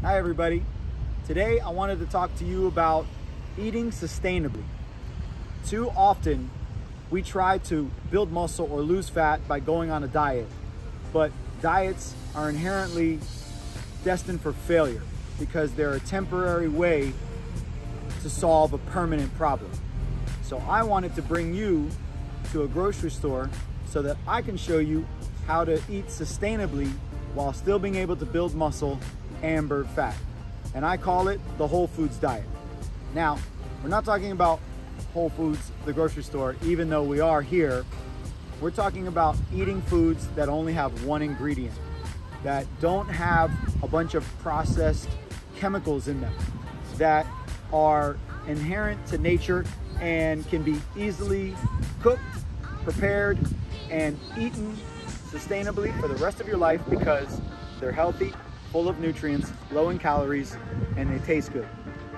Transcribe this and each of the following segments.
Hi everybody. Today I wanted to talk to you about eating sustainably. Too often we try to build muscle or lose fat by going on a diet, but diets are inherently destined for failure because they're a temporary way to solve a permanent problem. So I wanted to bring you to a grocery store so that I can show you how to eat sustainably while still being able to build muscle and burn fat. And I call it the Whole Foods diet. Now, we're not talking about Whole Foods, the grocery store, even though we are here. We're talking about eating foods that only have one ingredient, that don't have a bunch of processed chemicals in them, that are inherent to nature and can be easily cooked, prepared, and eaten sustainably for the rest of your life because they're healthy, full of nutrients, low in calories, and they taste good.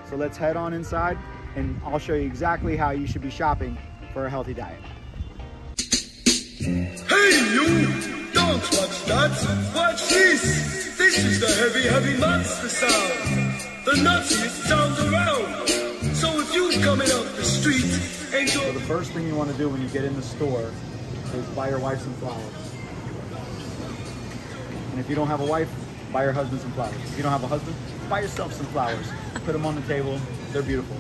So let's head on inside and I'll show you exactly how you should be shopping for a healthy diet. Hey you! Don't watch that! Watch this! This is the heavy monster sound! The nutsiest sound around! So if you coming up the street and So the first thing you want to do when you get in the store is buy your wife some flowers. And if you don't have a wife, buy your husband some flowers. If you don't have a husband, buy yourself some flowers. Put them on the table, they're beautiful.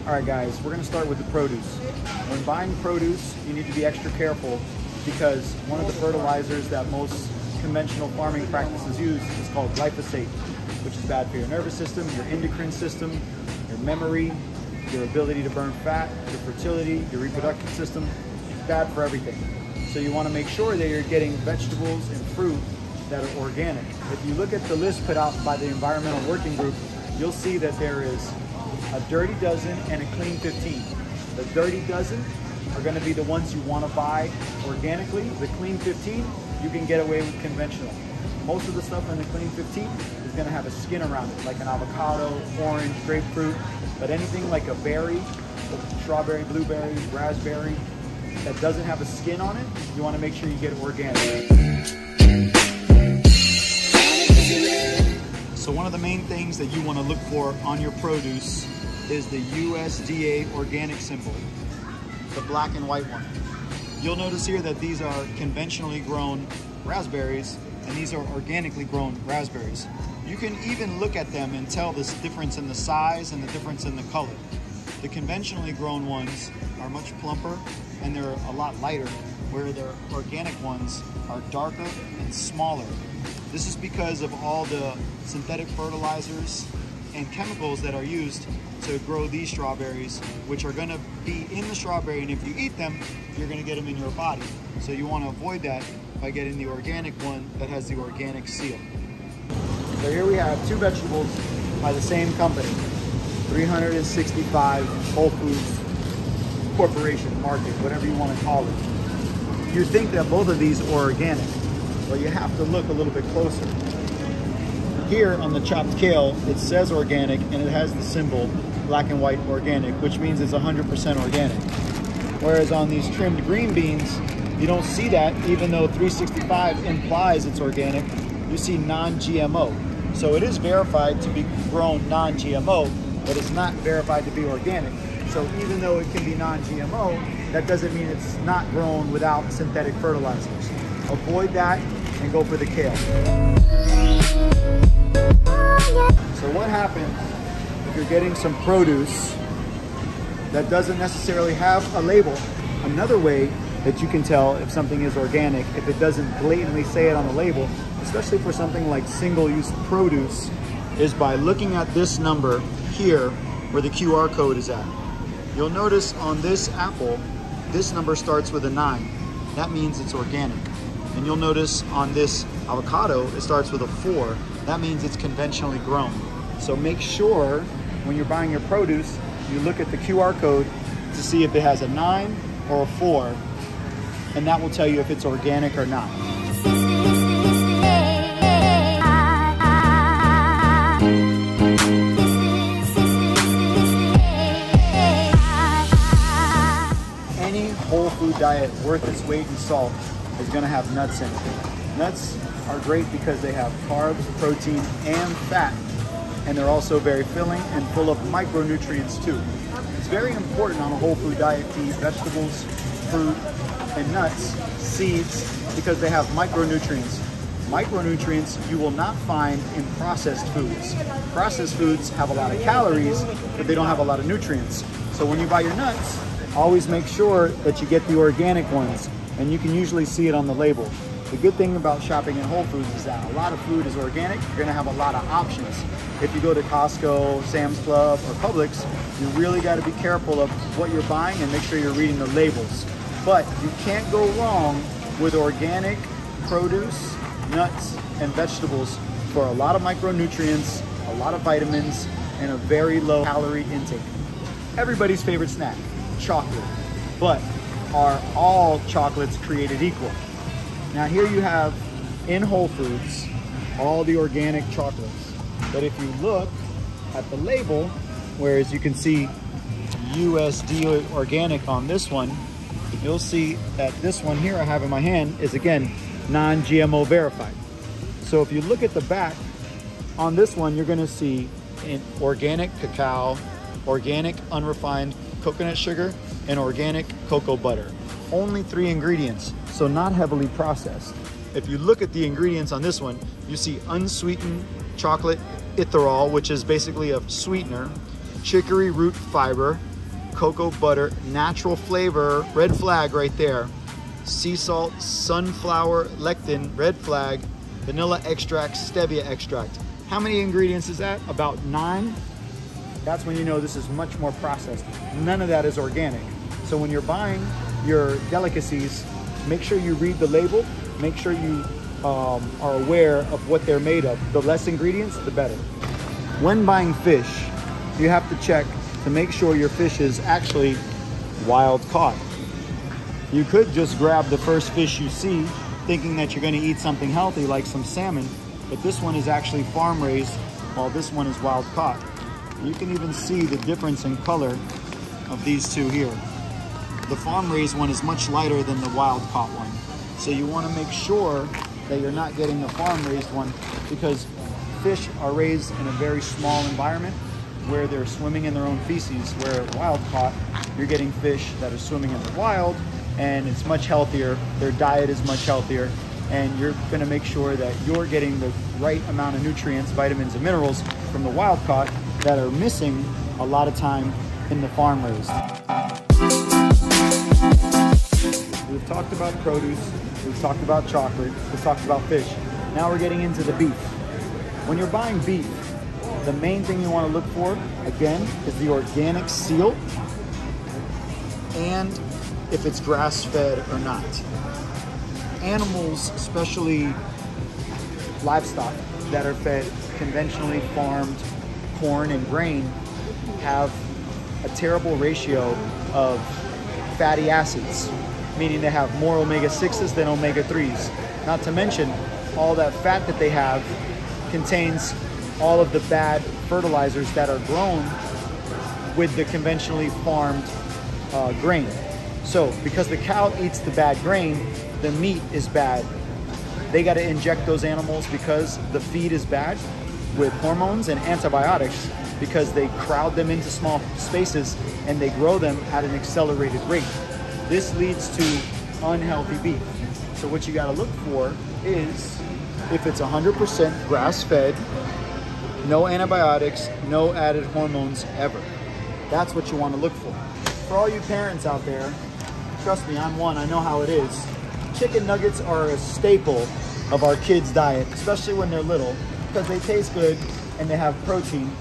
All right guys, we're gonna start with the produce. When buying produce, you need to be extra careful because one of the fertilizers that most conventional farming practices use is called glyphosate, which is bad for your nervous system, your endocrine system, your memory, your ability to burn fat, your fertility, your reproductive system, bad for everything. So you wanna make sure that you're getting vegetables and fruit that are organic. If you look at the list put out by the Environmental Working Group, you'll see that there is a dirty dozen and a clean 15. The dirty dozen are gonna be the ones you wanna buy organically. The clean 15, you can get away with conventional. Most of the stuff in the clean 15 is gonna have a skin around it, like an avocado, orange, grapefruit, but anything like a berry, strawberry, blueberry, raspberry, that doesn't have a skin on it, you wanna make sure you get organic. So one of the main things that you want to look for on your produce is the USDA organic symbol, the black and white one. You'll notice here that these are conventionally grown raspberries and these are organically grown raspberries. You can even look at them and tell this difference in the size and the difference in the color. The conventionally grown ones are much plumper and they're a lot lighter, where the organic ones are darker and smaller. This is because of all the synthetic fertilizers and chemicals that are used to grow these strawberries, which are gonna be in the strawberry, and if you eat them, you're gonna get them in your body. So you wanna avoid that by getting the organic one that has the organic seal. So here we have two vegetables by the same company, 365 Whole Foods Corporation Market, whatever you wanna call it. You think that both of these are organic. Well, you have to look a little bit closer. Here on the chopped kale, it says organic and it has the symbol black and white organic, which means it's 100% organic. Whereas on these trimmed green beans, you don't see that, even though 365 implies it's organic, you see non-GMO. So it is verified to be grown non-GMO, but it's not verified to be organic. So even though it can be non-GMO, that doesn't mean it's not grown without synthetic fertilizers. Avoid that and go for the kale. So what happens if you're getting some produce that doesn't necessarily have a label? Another way that you can tell if something is organic, if it doesn't blatantly say it on the label, especially for something like single-use produce, is by looking at this number here where the QR code is at. You'll notice on this apple, this number starts with a 9. That means it's organic. And you'll notice on this avocado, it starts with a 4. That means it's conventionally grown. So make sure when you're buying your produce, you look at the QR code to see if it has a 9 or a 4, and that will tell you if it's organic or not. Any whole food diet worth its weight in salt is going to have nuts in it. Nuts are great because they have carbs, protein, and fat. and they're also very filling and full of micronutrients too. It's very important on a whole food diet to eat vegetables, fruit, and nuts, seeds, because they have micronutrients. Micronutrients you will not find in processed foods. Processed foods have a lot of calories, but they don't have a lot of nutrients. So when you buy your nuts, always make sure that you get the organic ones, and you can usually see it on the label. The good thing about shopping in Whole Foods is that a lot of food is organic. You're gonna have a lot of options. If you go to Costco, Sam's Club, or Publix, you really gotta be careful of what you're buying and make sure you're reading the labels. But you can't go wrong with organic produce, nuts, and vegetables for a lot of micronutrients, a lot of vitamins, and a very low calorie intake. Everybody's favorite snack, chocolate. But are all chocolates created equal? Now here you have in Whole Foods all the organic chocolates. But if you look at the label, whereas you can see USDA organic on this one, you'll see that this one here I have in my hand is again non-GMO verified. So if you look at the back on this one, you're gonna see in organic cacao, organic unrefined coconut sugar, and organic cocoa butter. Only 3 ingredients, so not heavily processed. If you look at the ingredients on this one, you see unsweetened chocolate ethanol, which is basically a sweetener, chicory root fiber, cocoa butter, natural flavor, red flag right there, sea salt, sunflower lectin, red flag, vanilla extract, stevia extract. How many ingredients is that? About 9. That's when you know this is much more processed. None of that is organic. So when you're buying your delicacies, make sure you read the label, make sure you are aware of what they're made of. The less ingredients, the better. When buying fish, you have to check to make sure your fish is actually wild caught. You could just grab the first fish you see, thinking that you're gonna eat something healthy like some salmon, but this one is actually farm raised, while this one is wild caught. You can even see the difference in color of these two here. The farm raised one is much lighter than the wild caught one. So you wanna make sure that you're not getting the farm raised one, because fish are raised in a very small environment where they're swimming in their own feces, where wild caught, you're getting fish that are swimming in the wild, and it's much healthier. Their diet is much healthier, and you're gonna make sure that you're getting the right amount of nutrients, vitamins, and minerals from the wild caught that are missing a lot of time in the farm raised. We've talked about produce, we've talked about chocolate, we've talked about fish. Now we're getting into the beef. When you're buying beef, the main thing you want to look for, again, is the organic seal and if it's grass-fed or not. Animals, especially livestock that are fed conventionally farmed corn and grain, have a terrible ratio of fatty acids, meaning they have more omega-6s than omega-3s. Not to mention, all that fat that they have contains all of the bad fertilizers that are grown with the conventionally farmed grain. So because the cow eats the bad grain, the meat is bad. They got to inject those animals because the feed is bad with hormones and antibiotics, because they crowd them into small spaces and they grow them at an accelerated rate. This leads to unhealthy beef. So what you got to look for is if it's 100% grass-fed, no antibiotics, no added hormones ever. That's what you want to look for. For all you parents out there, trust me, I'm one, I know how it is. Chicken nuggets are a staple of our kids' diet, especially when they're little, because they taste good and they have protein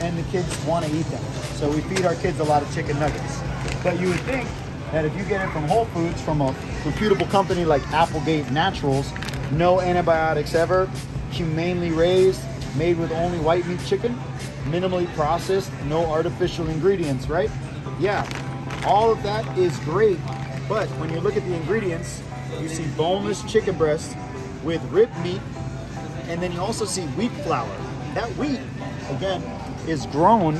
and the kids want to eat them. So we feed our kids a lot of chicken nuggets. But you would think that if you get it from Whole Foods, from a reputable company like Applegate Naturals, no antibiotics ever, humanely raised, made with only white meat chicken, minimally processed, no artificial ingredients, right? Yeah, all of that is great, but when you look at the ingredients, you see boneless chicken breast with rib meat, and then you also see wheat flour. That wheat, again, is grown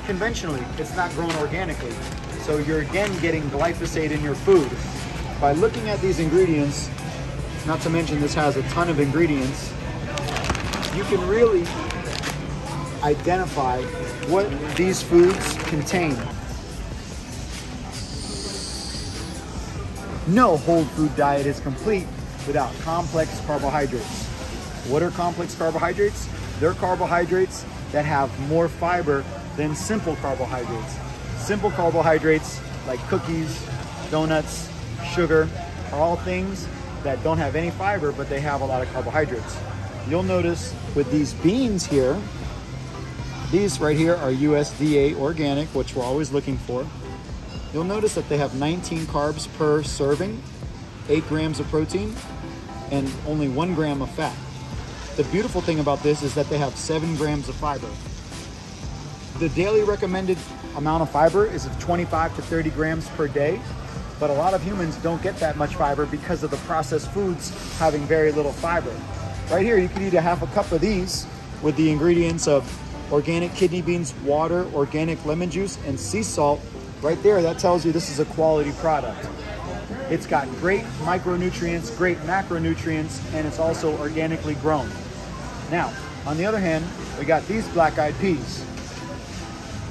conventionally. It's not grown organically. So you're again getting glyphosate in your food. By looking at these ingredients, not to mention this has a ton of ingredients, you can really identify what these foods contain. No whole food diet is complete without complex carbohydrates. What are complex carbohydrates? They're carbohydrates that have more fiber than simple carbohydrates. Simple carbohydrates like cookies, donuts, sugar are all things that don't have any fiber, but they have a lot of carbohydrates. You'll notice with these beans here, these right here are USDA organic, which we're always looking for. You'll notice that they have 19 carbs per serving, 8 grams of protein, and only 1 gram of fat. The beautiful thing about this is that they have 7 grams of fiber. The daily recommended amount of fiber is of 25 to 30 grams per day, but a lot of humans don't get that much fiber because of the processed foods having very little fiber. Right here, you can eat a half a cup of these with the ingredients of organic kidney beans, water, organic lemon juice, and sea salt. Right there, that tells you this is a quality product. It's got great micronutrients, great macronutrients, and it's also organically grown. Now, on the other hand, we got these black-eyed peas.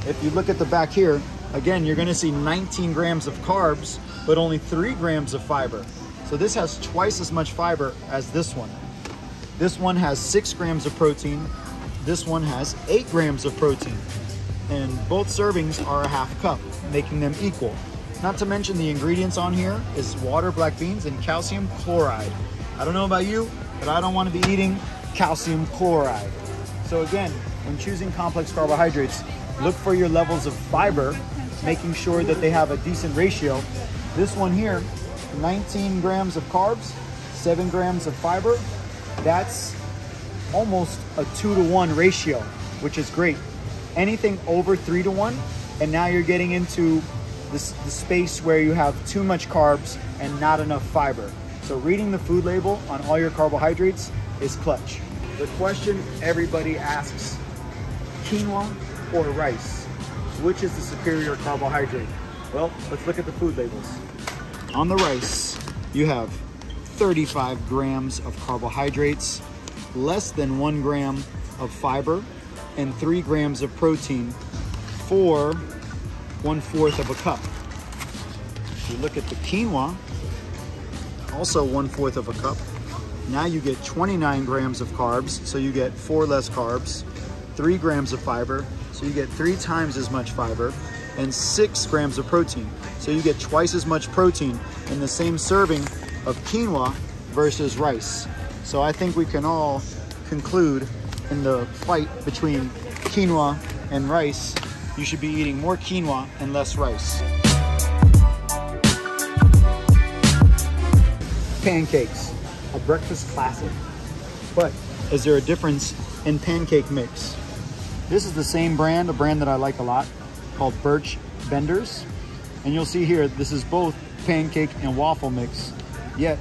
If you look at the back here, again, you're gonna see 19 grams of carbs, but only 3 grams of fiber. So this has twice as much fiber as this one. This one has 6 grams of protein. This one has 8 grams of protein. And both servings are a half cup, making them equal. Not to mention the ingredients on here is water, black beans, and calcium chloride. I don't know about you, but I don't want to be eating calcium chloride. So again, when choosing complex carbohydrates, look for your levels of fiber, making sure that they have a decent ratio. This one here, 19 grams of carbs, 7 grams of fiber. That's almost a 2-to-1 ratio, which is great. Anything over 3-to-1, and now you're getting into the space where you have too much carbs and not enough fiber. So reading the food label on all your carbohydrates is clutch. The question everybody asks, quinoa or rice? Which is the superior carbohydrate? Well, let's look at the food labels. On the rice, you have 35 grams of carbohydrates, less than 1 gram of fiber, and 3 grams of protein for 1/4 of a cup. If you look at the quinoa, also 1/4 of a cup. Now you get 29 grams of carbs, so you get 4 less carbs, 3 grams of fiber, so you get 3 times as much fiber, and 6 grams of protein. So you get twice as much protein in the same serving of quinoa versus rice. So I think we can all conclude in the fight between quinoa and rice, you should be eating more quinoa and less rice. Pancakes, a breakfast classic. But is there a difference in pancake mix? This is the same brand, a brand that I like a lot, called Birch Benders. And you'll see here, this is both pancake and waffle mix, yet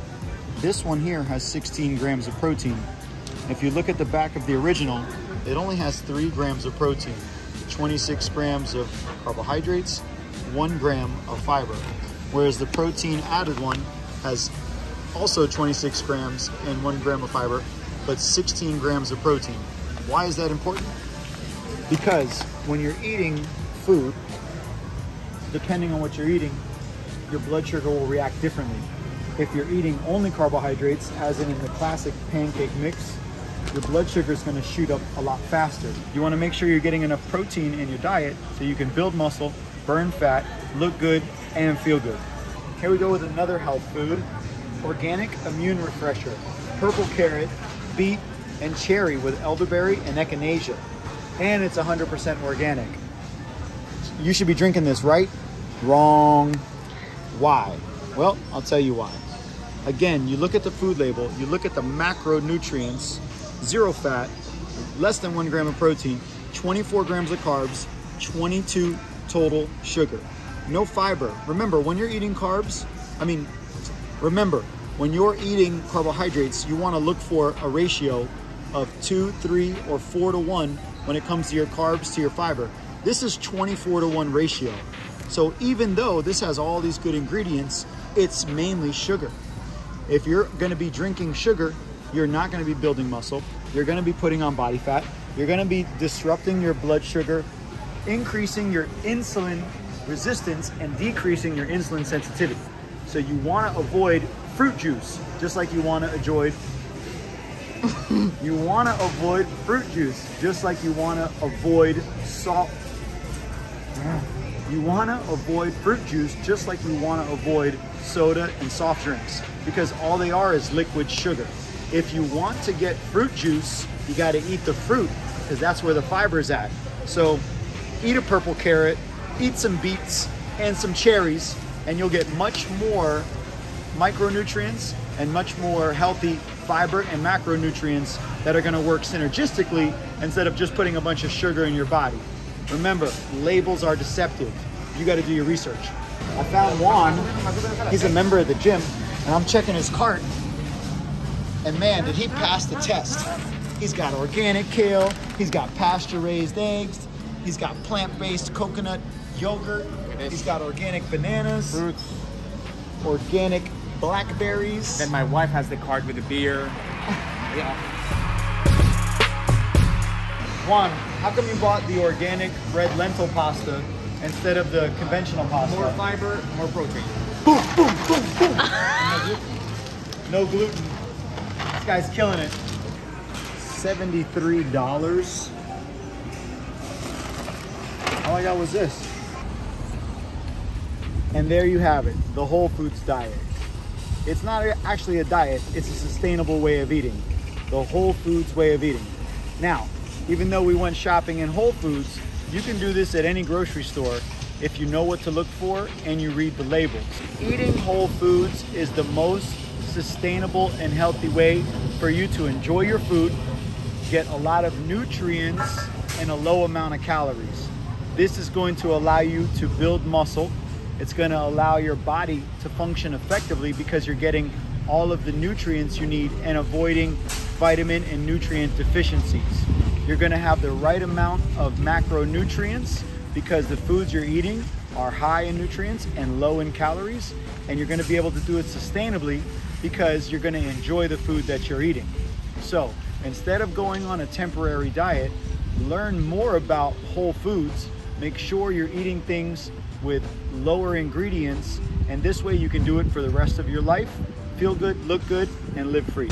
this one here has 16 grams of protein. If you look at the back of the original, it only has 3 grams of protein, 26 grams of carbohydrates, 1 gram of fiber. Whereas the protein added one has also 26 grams and 1 gram of fiber, but 16 grams of protein. Why is that important? Because when you're eating food, depending on what you're eating, your blood sugar will react differently. If you're eating only carbohydrates, as in the classic pancake mix, your blood sugar is going to shoot up a lot faster. You want to make sure you're getting enough protein in your diet so you can build muscle, burn fat, look good, and feel good. Here we go with another health food, organic immune refresher, purple carrot, beet, and cherry with elderberry and echinacea. And it's 100% organic. You should be drinking this, right? Wrong. Why? Well, I'll tell you why. Again, you look at the food label, you look at the macronutrients, 0 fat, less than 1 gram of protein, 24 grams of carbs, 22 total sugar. No fiber. Remember, when you're eating when you're eating carbohydrates, you want to look for a ratio of 2, 3, or 4-to-1 when it comes to your carbs to your fiber. This is 24-to-1 ratio. So even though this has all these good ingredients, it's mainly sugar. If you're going to be drinking sugar, you're not going to be building muscle. You're going to be putting on body fat, you're gonna be disrupting your blood sugar, increasing your insulin resistance, and decreasing your insulin sensitivity. So you wanna avoid fruit juice, just like you wanna avoid fruit juice, just like you wanna avoid salt. You wanna avoid fruit juice, just like you wanna avoid soda and soft drinks, because all they are is liquid sugar. If you want to get fruit juice, you gotta eat the fruit, because that's where the fiber's at. So eat a purple carrot, eat some beets and some cherries, and you'll get much more micronutrients and much more healthy fiber and macronutrients that are gonna work synergistically instead of just putting a bunch of sugar in your body. Remember, labels are deceptive. You gotta do your research. I found Juan, he's a member of the gym, and I'm checking his cart, and man, did he pass the test. He's got organic kale, he's got pasture-raised eggs, he's got plant-based coconut yogurt, he's got organic bananas, fruits, organic blackberries. Then my wife has the cart with the beer. Yeah. Juan, how come you bought the organic red lentil pasta instead of the conventional pasta? More fiber, more protein. Boom, boom, boom, boom. No gluten. This guy's killing it. $73. All I got was this. And there you have it, the Whole Foods diet. It's not actually a diet, it's a sustainable way of eating. The Whole Foods way of eating. Now, even though we went shopping in Whole Foods, you can do this at any grocery store if you know what to look for and you read the labels. Eating whole foods is the most sustainable and healthy way for you to enjoy your food, get a lot of nutrients and a low amount of calories. This is going to allow you to build muscle. It's going to allow your body to function effectively because you're getting all of the nutrients you need and avoiding vitamin and nutrient deficiencies. You're going to have the right amount of macronutrients because the foods you're eating are high in nutrients and low in calories, and you're going to be able to do it sustainably because you're going to enjoy the food that you're eating. So instead of going on a temporary diet, learn more about whole foods. Make sure you're eating things with lower ingredients, and this way you can do it for the rest of your life. Feel good, look good, and live free.